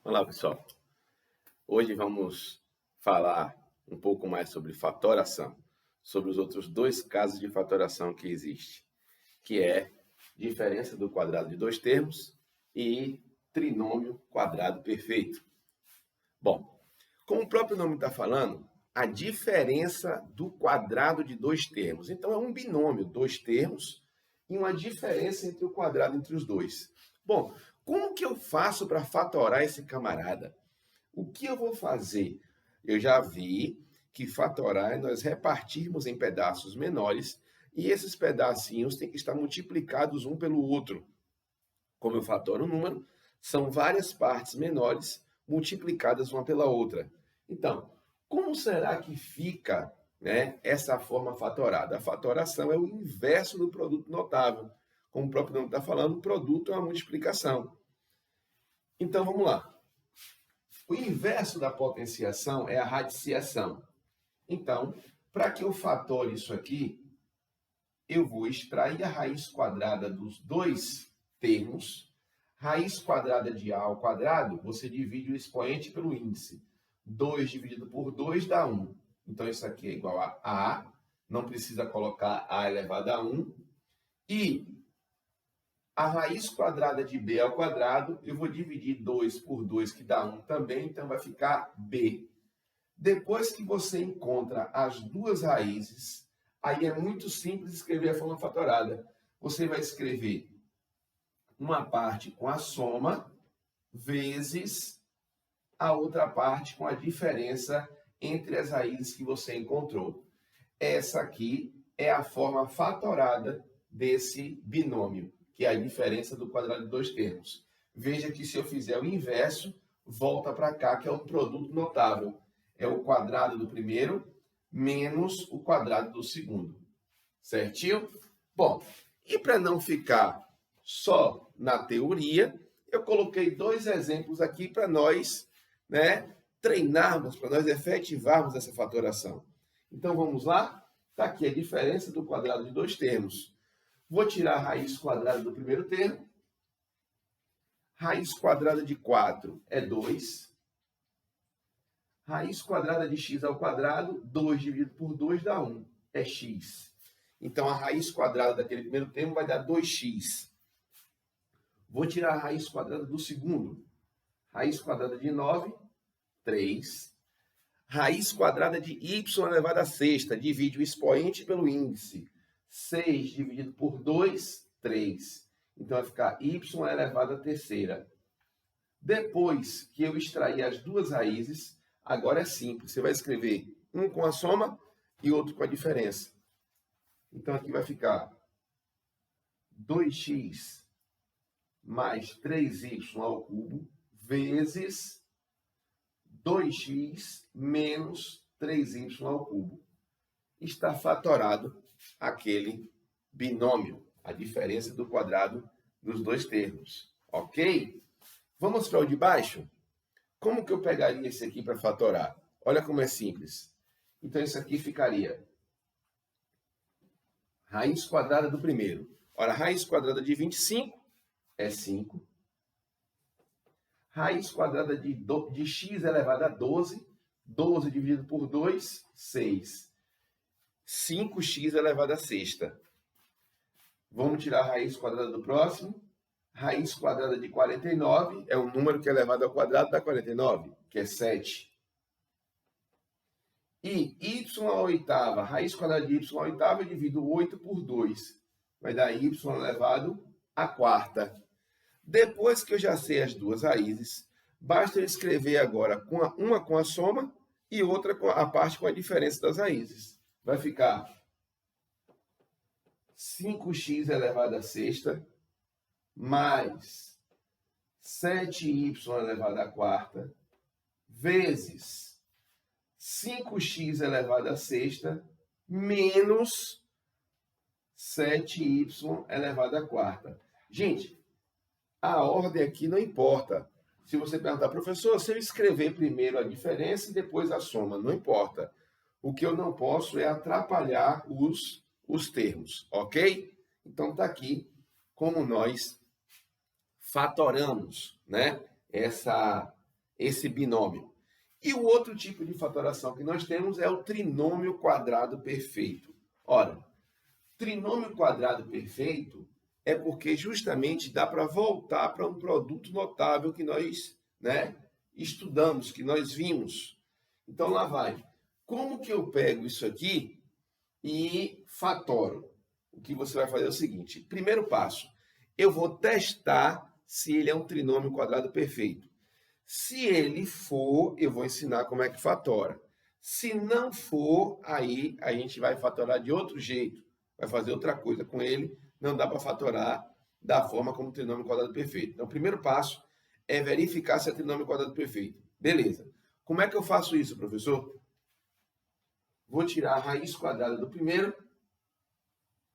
Olá, pessoal. Hoje vamos falar um pouco mais sobre fatoração, sobre os outros dois casos de fatoração que existe, que é diferença do quadrado de dois termos e trinômio quadrado perfeito. Bom, como o próprio nome está falando, a diferença do quadrado de dois termos. Então, é um binômio, dois termos, e uma diferença entre o quadrado entre os dois. Bom, como que eu faço para fatorar esse camarada? O que eu vou fazer? Eu já vi que fatorar é nós repartirmos em pedaços menores e esses pedacinhos têm que estar multiplicados um pelo outro. Como eu fatoro um número, são várias partes menores multiplicadas uma pela outra. Então, como será que fica, essa forma fatorada? A fatoração é o inverso do produto notável. Como o próprio nome está falando, o produto é uma multiplicação. Então, vamos lá. O inverso da potenciação é a radiciação. Então, para que eu fatore isso aqui, eu vou extrair a raiz quadrada dos dois termos. Raiz quadrada de A ao quadrado, você divide o expoente pelo índice. 2 dividido por 2 dá 1. Então, isso aqui é igual a A. Não precisa colocar A elevado a 1. E a raiz quadrada de B ao quadrado, eu vou dividir 2 por 2, que dá 1 também, então vai ficar B. Depois que você encontra as duas raízes, aí é muito simples escrever a forma fatorada. Você vai escrever uma parte com a soma, vezes a outra parte com a diferença entre as raízes que você encontrou. Essa aqui é a forma fatorada desse binômio, que é a diferença do quadrado de dois termos. Veja que se eu fizer o inverso, volta para cá, que é um produto notável. É o quadrado do primeiro menos o quadrado do segundo. Certinho? Bom, e para não ficar só na teoria, eu coloquei dois exemplos aqui para nós, treinarmos, para nós efetivarmos essa fatoração. Então, vamos lá? Está aqui a diferença do quadrado de dois termos. Vou tirar a raiz quadrada do primeiro termo. Raiz quadrada de 4 é 2. Raiz quadrada de x ao quadrado, 2 dividido por 2 dá 1. É x. Então, a raiz quadrada daquele primeiro termo vai dar 2x. Vou tirar a raiz quadrada do segundo. Raiz quadrada de 9, 3. Raiz quadrada de y elevado à sexta. Divide o expoente pelo índice. 6 dividido por 2, 3. Então, vai ficar y elevado à terceira. Depois que eu extrair as duas raízes, agora é simples. Você vai escrever um com a soma e outro com a diferença. Então, aqui vai ficar 2x mais 3y ao cubo vezes 2x menos 3y ao cubo. Está fatorado aquele binômio, a diferença do quadrado dos dois termos. Ok? Vamos para o de baixo? Como que eu pegaria esse aqui para fatorar? Olha como é simples. Então, isso aqui ficaria raiz quadrada do primeiro. Ora, raiz quadrada de 25 é 5. Raiz quadrada de x elevado a 12. 12 dividido por 2, 6. 5x elevado à sexta. Vamos tirar a raiz quadrada do próximo. Raiz quadrada de 49 é um número que é elevado ao quadrado da 49, que é 7. E y à oitava, raiz quadrada de y à oitava, eu divido 8 por 2. Vai dar y elevado à quarta. Depois que eu já sei as duas raízes, basta eu escrever agora uma com a soma e outra com a parte com a diferença das raízes. Vai ficar 5x elevado à sexta mais 7y elevado à quarta vezes 5x elevado à sexta menos 7y elevado à quarta. Gente, a ordem aqui não importa. Se você perguntar, professor, se eu escrever primeiro a diferença e depois a soma, não importa. O que eu não posso é atrapalhar os termos, ok? Então, está aqui como nós fatoramos, essa esse binômio. E o outro tipo de fatoração que nós temos é o trinômio quadrado perfeito. Ora, trinômio quadrado perfeito é porque justamente dá para voltar para um produto notável que nós, estudamos, que nós vimos. Então lá vai. Como que eu pego isso aqui e fatoro? O que você vai fazer é o seguinte: primeiro passo, eu vou testar se ele é um trinômio quadrado perfeito. Se ele for, eu vou ensinar como é que fatora. Se não for, aí a gente vai fatorar de outro jeito, vai fazer outra coisa com ele, não dá para fatorar da forma como trinômio quadrado perfeito. Então, o primeiro passo é verificar se é trinômio quadrado perfeito. Beleza. Como é que eu faço isso, professor? Vou tirar a raiz quadrada do primeiro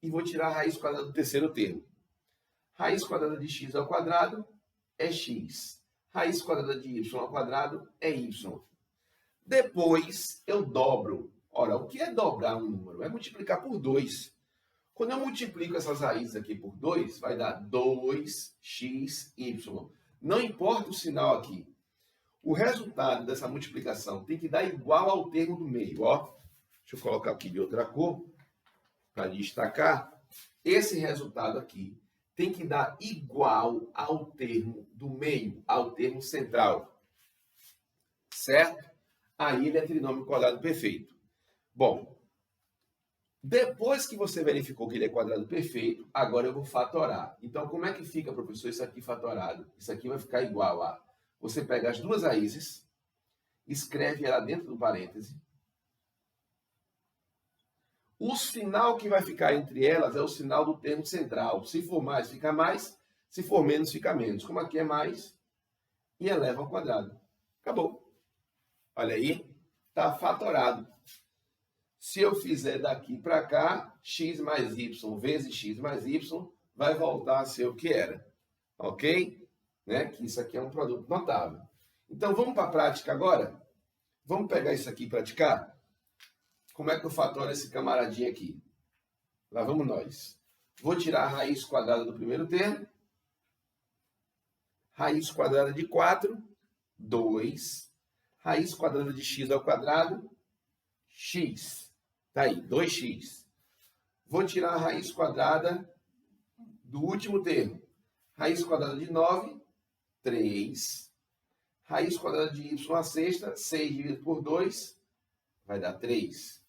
e vou tirar a raiz quadrada do terceiro termo. Raiz quadrada de x ao quadrado é x. Raiz quadrada de y ao quadrado é y. Depois eu dobro. Ora, o que é dobrar um número? É multiplicar por 2. Quando eu multiplico essas raízes aqui por 2, vai dar 2xy. Não importa o sinal aqui. O resultado dessa multiplicação tem que dar igual ao termo do meio. Ó. Deixa eu colocar aqui de outra cor para destacar. Esse resultado aqui tem que dar igual ao termo do meio, ao termo central. Certo? Aí ele é trinômio quadrado perfeito. Bom, depois que você verificou que ele é quadrado perfeito, agora eu vou fatorar. Então, como é que fica, professor, isso aqui fatorado? Isso aqui vai ficar igual a... Você pega as duas raízes, escreve ela dentro do parêntese. O sinal que vai ficar entre elas é o sinal do termo central. Se for mais, fica mais. Se for menos, fica menos. Como aqui é mais, e eleva ao quadrado. Acabou. Olha aí, está fatorado. Se eu fizer daqui para cá, x mais y vezes x mais y, vai voltar a ser o que era. Ok? Que isso aqui é um produto notável. Então, vamos para a prática agora? Vamos pegar isso aqui e praticar? Como é que eu fatoro esse camaradinho aqui? Lá vamos nós. Vou tirar a raiz quadrada do primeiro termo. Raiz quadrada de 4, 2. Raiz quadrada de x ao quadrado, x. Tá aí, 2x. Vou tirar a raiz quadrada do último termo. Raiz quadrada de 9, 3. Raiz quadrada de y à sexta, 6 dividido por 2, vai dar 3.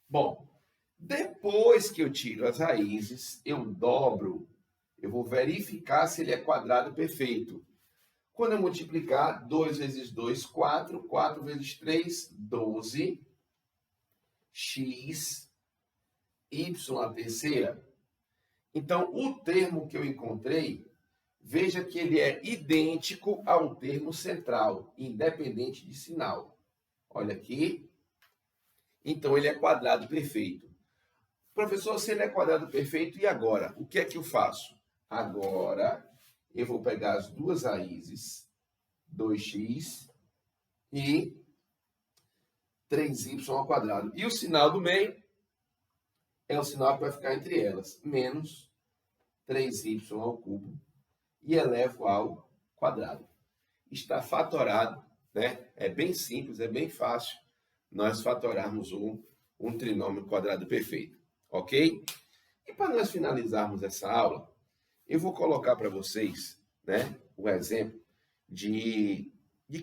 Bom, depois que eu tiro as raízes, eu dobro. Eu vou verificar se ele é quadrado perfeito. Quando eu multiplicar, 2 vezes 2, 4. 4 vezes 3, 12. X, y à terceira. Então, o termo que eu encontrei, veja que ele é idêntico ao termo central, independente de sinal. Olha aqui. Então, ele é quadrado perfeito. Professor, se ele é quadrado perfeito, e agora? O que é que eu faço? Agora, eu vou pegar as duas raízes, 2x e 3y ao quadrado. E o sinal do meio é o sinal que vai ficar entre elas. Menos 3y ao cubo e elevo ao quadrado. Está fatorado, É bem simples, é bem fácil nós fatorarmos um trinômio quadrado perfeito. Ok? E para nós finalizarmos essa aula, eu vou colocar para vocês, o exemplo de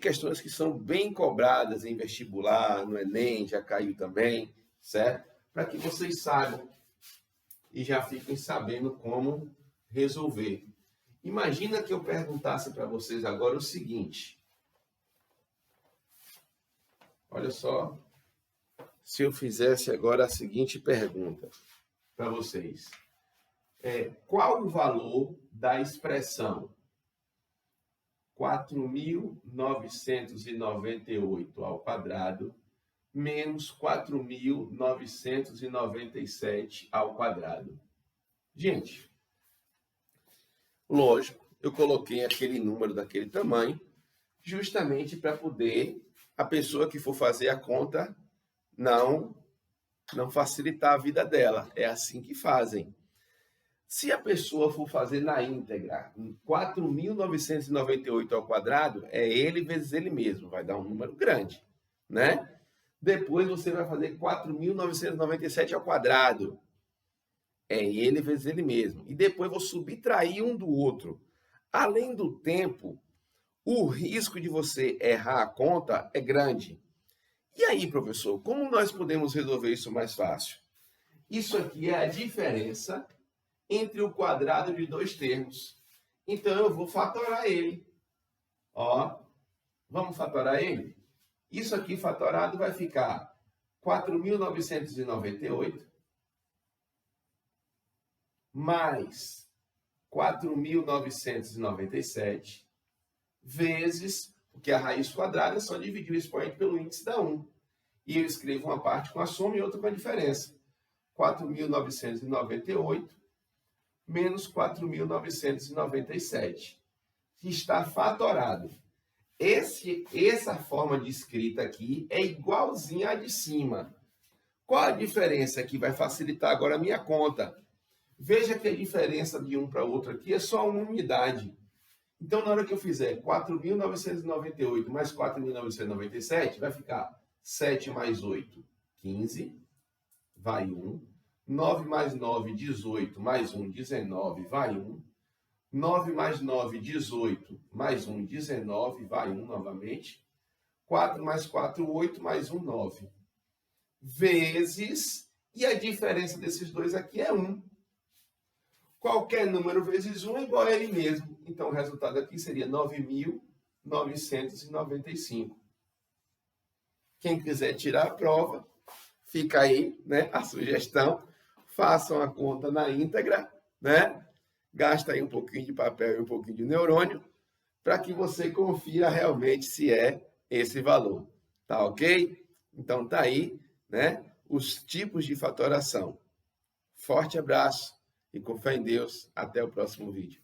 questões que são bem cobradas em vestibular, no Enem, já caiu também, certo? Para que vocês saibam e já fiquem sabendo como resolver. Imagina que eu perguntasse para vocês agora o seguinte. Olha só, se eu fizesse agora a seguinte pergunta para vocês. Qual o valor da expressão 4.998 ao quadrado menos 4.997 ao quadrado? Gente, lógico, eu coloquei aquele número daquele tamanho justamente para poder a pessoa que for fazer a conta não facilitar a vida dela. É assim que fazem. Se a pessoa for fazer na íntegra, em 4.998 ao quadrado, é ele vezes ele mesmo, vai dar um número grande, né? Depois você vai fazer 4.997 ao quadrado, é ele vezes ele mesmo. E depois vou subtrair um do outro. Além do tempo, o risco de você errar a conta é grande. E aí, professor, como nós podemos resolver isso mais fácil? Isso aqui é a diferença entre o quadrado de dois termos. Então, eu vou fatorar ele. Ó, vamos fatorar ele? Isso aqui fatorado vai ficar 4.998 mais 4.997 vezes, porque a raiz quadrada é só dividir o expoente pelo índice da 1. E eu escrevo uma parte com a soma e outra com a diferença. 4.998 menos 4.997, que está fatorado. Essa forma de escrita aqui é igualzinha à de cima. Qual a diferença que vai facilitar agora a minha conta? Veja que a diferença de um para outro aqui é só uma unidade. Então, na hora que eu fizer 4.998 mais 4.997, vai ficar 7 mais 8, 15, vai 1. 9 mais 9, 18, mais 1, 19, vai 1. 9 mais 9, 18, mais 1, 19, vai 1 novamente. 4 mais 4, 8, mais 1, 9. Vezes, e a diferença desses dois aqui é 1. Qualquer número vezes 1 é igual a ele mesmo. Então, o resultado aqui seria 9.995. Quem quiser tirar a prova, fica aí, né, a sugestão. Façam a conta na íntegra, né? Gasta aí um pouquinho de papel e um pouquinho de neurônio para que você confira realmente se é esse valor. Tá ok? Então tá aí, né? Os tipos de fatoração. Forte abraço e com fé em Deus. Até o próximo vídeo.